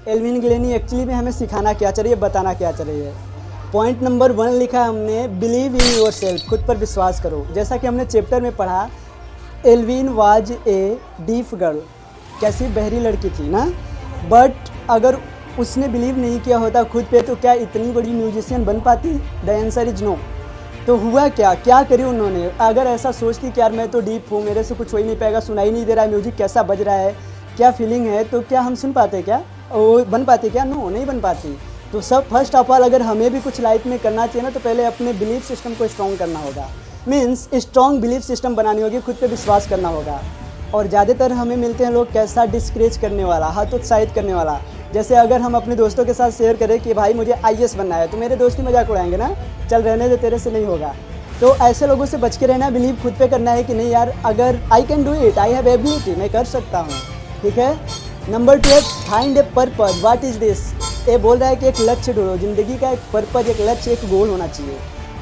Alvin Glenny actually में हमें सिखाना क्या चाहिए, बताना क्या चाहिए। पॉइंट नंबर 1 लिखा है हमने, बिलीव इन योर सेल्फ, खुद पर विश्वास करो। जैसा कि हमने चैप्टर में पढ़ा, Elvin was a deaf girl, कैसी बहरी लड़की थी ना, बट अगर उसने बिलीव नहीं किया होता खुद पे तो क्या इतनी बड़ी म्यूजिशियन बन पाती? The answer is no. तो हुआ क्या करी उन्होंने? अगर ऐसा सोचती कि यार मैं तो डीप हूँ, मेरे से कुछ हो ही नहीं पाएगा, सुनाई नहीं दे रहा है म्यूजिक कैसा बज रहा है, क्या फीलिंग है, तो क्या हम सुन पाते? क्या वो बन पाती? क्या नो, नहीं बन पाती। तो सब फर्स्ट ऑफ ऑल अगर हमें भी कुछ लाइफ में करना चाहिए ना, तो पहले अपने बिलीफ सिस्टम को स्ट्रॉन्ग करना होगा। मीन्स स्ट्रॉन्ग बिलीफ सिस्टम बनानी होगी, खुद पे विश्वास करना होगा। और ज़्यादातर हमें मिलते हैं लोग कैसा डिस्करेज करने वाला, हतोत्साहित करने वाला। जैसे अगर हम अपने दोस्तों के साथ शेयर करें कि भाई मुझे आईएएस बनना है, तो मेरे दोस्त ही मजाक उड़ाएंगे ना, चल रहने दे, तेरे से नहीं होगा। तो ऐसे लोगों से बच के रहना, बिलीव खुद पे करना है कि नहीं यार, अगर I can do it, I have ability, मैं कर सकता हूँ। ठीक है। नंबर 2 है find A purpose, what is this. ये बोल रहा है कि एक लक्ष्य ढूंढो, ज़िंदगी का एक पर्पज, एक लक्ष्य, एक गोल होना चाहिए।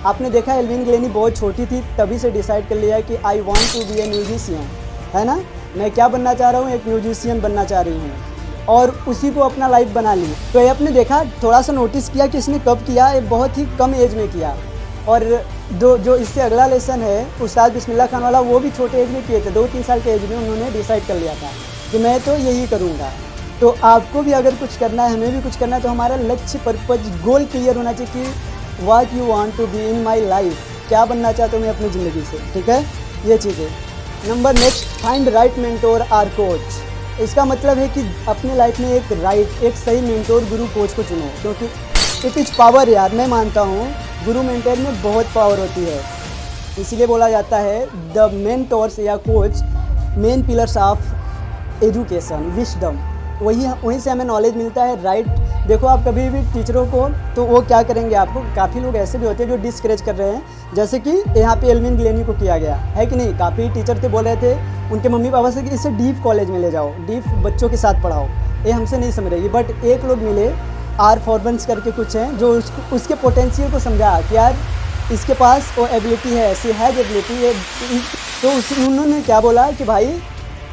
आपने देखा एल्विन ग्लेनी बहुत छोटी थी, तभी से डिसाइड कर लिया कि I want to be a musician, है ना, मैं क्या बनना चाह रहा हूँ, एक म्यूजिशियन बनना चाह रही हूँ, और उसी को अपना लाइफ बना ली। तो ये आपने देखा, थोड़ा सा नोटिस किया कि इसने कब किया, ये बहुत ही कम एज में किया। और जो इससे अगला लेसन है उस्ताद बिस्मिल्लाह खान वाला, वो भी छोटे एज में किए थे, 2-3 साल के एज में उन्होंने डिसाइड कर लिया था कि मैं तो यही करूँगा। तो आपको भी अगर कुछ करना है, हमें भी कुछ करना है, तो हमारा लक्ष्य, पर्पज, गोल क्लियर होना चाहिए कि what you want to be in my life, क्या बनना चाहता हूँ मैं अपनी ज़िंदगी से। ठीक है, ये चीज़ें। Number next, find right mentor or coach. इसका मतलब है कि अपने लाइफ में एक सही मेंटोर, गुरु, कोच को चुनो, क्योंकि इट इज़ पावर यार, मैं मानता हूँ गुरु मेंटर में बहुत पावर होती है। इसीलिए बोला जाता है द मेंटोर्स या coach main pillars of education, wisdom. वहीं से हमें नॉलेज मिलता है, राइट। देखो आप कभी भी टीचरों को, तो वो क्या करेंगे आपको, काफ़ी लोग ऐसे भी होते हैं जो डिस्करेज कर रहे हैं, जैसे कि यहाँ पे एल्विन ग्लेनी को किया गया है कि नहीं। काफ़ी टीचर थे, बोल रहे थे उनके मम्मी पापा से कि इसे डीप कॉलेज में ले जाओ, डीप बच्चों के साथ पढ़ाओ, ये हमसे नहीं समझ रही। बट एक लोग मिले, आर फॉर्बन्स करके कुछ हैं, जो उसके पोटेंशियल को समझा कि यार इसके पास वो एबिलिटी है, सी हैज़ एबिलिटी। तो उन्होंने क्या बोला कि भाई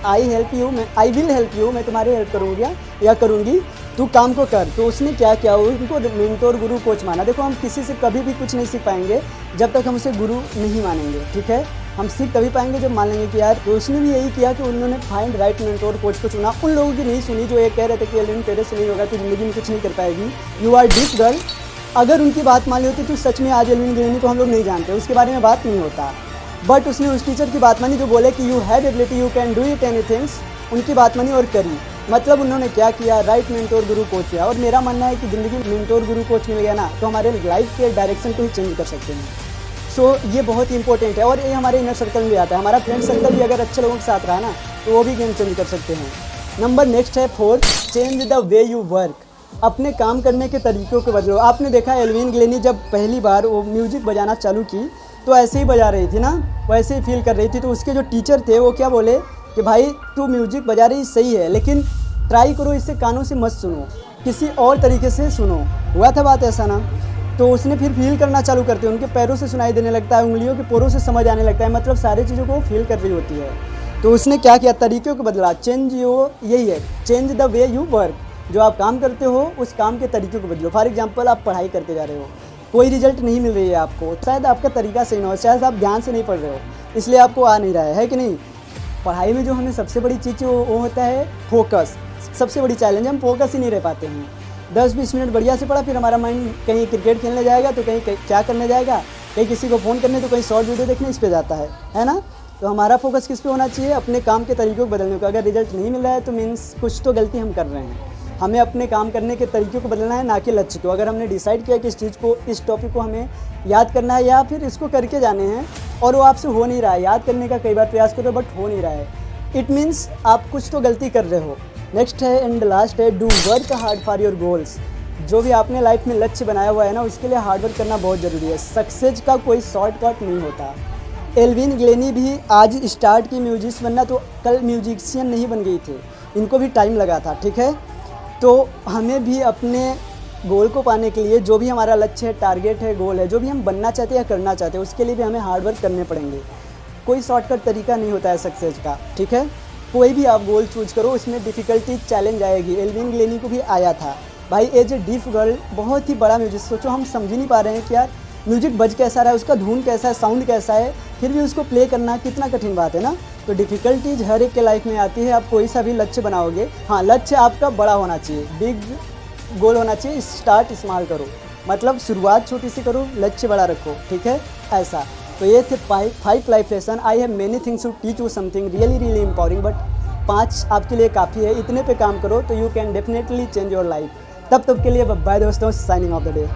आई विल हेल्प यू, मैं तुम्हारी हेल्प करूँगा या करूँगी, तू काम को कर। तो उसने क्या किया, उनको मेंटोर, गुरु, कोच माना। देखो हम किसी से कभी भी कुछ नहीं सीख पाएंगे जब तक हम उसे गुरु नहीं मानेंगे। ठीक है, हम सीख तभी पाएंगे जब मान लेंगे कि यार। तो उसने भी यही किया कि उन्होंने फाइंड राइट मेंटोर, कोच को चुना। उन लोगों की नहीं सुनी जो ये कह रहे थे कि एल्विन तेरे से नहीं होगा, तू जिंदगी में कुछ नहीं कर पाएगी, यू आर डीप गर्ल। अगर उनकी बात मान ली होती तो सच में आज एल्विन ग्लेनी को हम लोग नहीं जानते, उसके बारे में बात नहीं होता। बट उसने उस टीचर की बात मानी जो बोले कि you have ability, you can do it anythings. उनकी बात मानी और करी। मतलब उन्होंने क्या किया, राइट मेंटोर, गुरु, कोच किया। और मेरा मानना है कि ज़िंदगी में मेंटोर, गुरु, कोच मिल गया ना, तो हमारे लाइफ के डायरेक्शन को ही चेंज कर सकते हैं। सो ये बहुत ही इंपॉर्टेंट है। और ये हमारे इनर सर्कल में भी आता है, हमारा फ्रेंड सर्कल भी अगर अच्छे लोगों के साथ रहा ना, तो वो भी गेम चेंज कर सकते हैं। नंबर नेक्स्ट है 4, change the way you work. अपने काम करने के तरीक़ों को बदलो। आपने देखा एल्विन ग्लेनी जब पहली बार वो म्यूज़िक बजाना चालू की, तो ऐसे ही बजा रही थी ना, वैसे ही फील कर रही थी। तो उसके जो टीचर थे वो क्या बोले कि भाई तू म्यूजिक बजा रही सही है, लेकिन ट्राई करो इसे कानों से मत सुनो, किसी और तरीके से सुनो। हुआ था बात ऐसा ना। तो उसने फिर फील करना चालू करते हैं, उनके पैरों से सुनाई देने लगता है, उंगलियों के पोरों से समझ आने लगता है, मतलब सारी चीज़ों को फील कर रही होती है। तो उसने क्या किया, तरीक़ों को बदला। यही है, change the way you work. जो आप काम करते हो उस काम के तरीक़े को बदलो। फॉर एग्जाम्पल, आप पढ़ाई करते जा रहे हो, कोई रिजल्ट नहीं मिल रही है आपको, शायद आपका तरीका सही ना हो, शायद आप ध्यान से नहीं पढ़ रहे हो, इसलिए आपको आ नहीं रहा है कि नहीं। पढ़ाई में जो हमें सबसे बड़ी चीज़ वो होता है फोकस। सबसे बड़ी चैलेंज, हम फोकस ही नहीं रह पाते हैं। 10-20 मिनट बढ़िया से पढ़ा, फिर हमारा माइंड कहीं क्रिकेट खेलने जाएगा, तो कहीं क्या करने जाएगा, कहीं किसी को फ़ोन करने, तो कहीं शॉर्ट वीडियो देखने, इस पे जाता है ना। तो हमारा फोकस किस पे होना चाहिए, अपने काम के तरीक़ों को बदलने को। अगर रिजल्ट नहीं मिल रहा है तो मीन्स कुछ तो गलती हम कर रहे हैं। हमें अपने काम करने के तरीक़ों को बदलना है, ना कि लक्ष्य को। अगर हमने डिसाइड किया कि इस चीज़ को, इस टॉपिक को हमें याद करना है या फिर इसको करके जाने हैं, और वो आपसे हो नहीं रहा है, याद करने का कई बार प्रयास करो बट हो नहीं रहा है, इट मीन्स आप कुछ तो गलती कर रहे हो। नेक्स्ट है एंड लास्ट है, do work hard for your goals. जो भी आपने लाइफ में लक्ष्य बनाया हुआ है ना, उसके लिए हार्ड वर्क करना बहुत ज़रूरी है। सक्सेस का कोई शॉर्टकट नहीं होता। एल्विन ग्लेनी भी आज स्टार्ट की म्यूजिशियन बनना, तो कल म्यूजिशियन नहीं बन गई थी, इनको भी टाइम लगा था। ठीक है, तो हमें भी अपने गोल को पाने के लिए, जो भी हमारा लक्ष्य है, टारगेट है, गोल है, जो भी हम बनना चाहते हैं या करना चाहते हैं, उसके लिए भी हमें हार्ड वर्क करने पड़ेंगे। कोई शॉर्टकट तरीका नहीं होता है सक्सेस का। ठीक है, कोई भी आप गोल चूज करो उसमें डिफ़िकल्टी चैलेंज आएगी। एल्विन ग्लेनी को भी आया था भाई। एज ए डीफ गर्ल बहुत ही बड़ा म्यूजिक, सोचो हम समझ ही नहीं पा रहे हैं कि यार म्यूजिक बज कैसा रहा है, उसका धुन कैसा है, साउंड कैसा है, फिर भी उसको प्ले करना कितना कठिन बात है ना। तो डिफ़िकल्टीज हर एक के लाइफ में आती है। आप कोई सा भी लक्ष्य बनाओगे, हाँ लक्ष्य आपका बड़ा होना चाहिए, बिग गोल होना चाहिए। स्टार्ट स्मॉल करो, मतलब शुरुआत छोटी सी करो, लक्ष्य बड़ा रखो, ठीक है ऐसा। तो ये थे 5 life lesson. I have many things to teach you something really empowering, but 5 आपके लिए काफ़ी है। इतने पे काम करो तो you can definitely change your life. तब के लिए बाय दोस्तों, साइनिंग ऑफ द डे।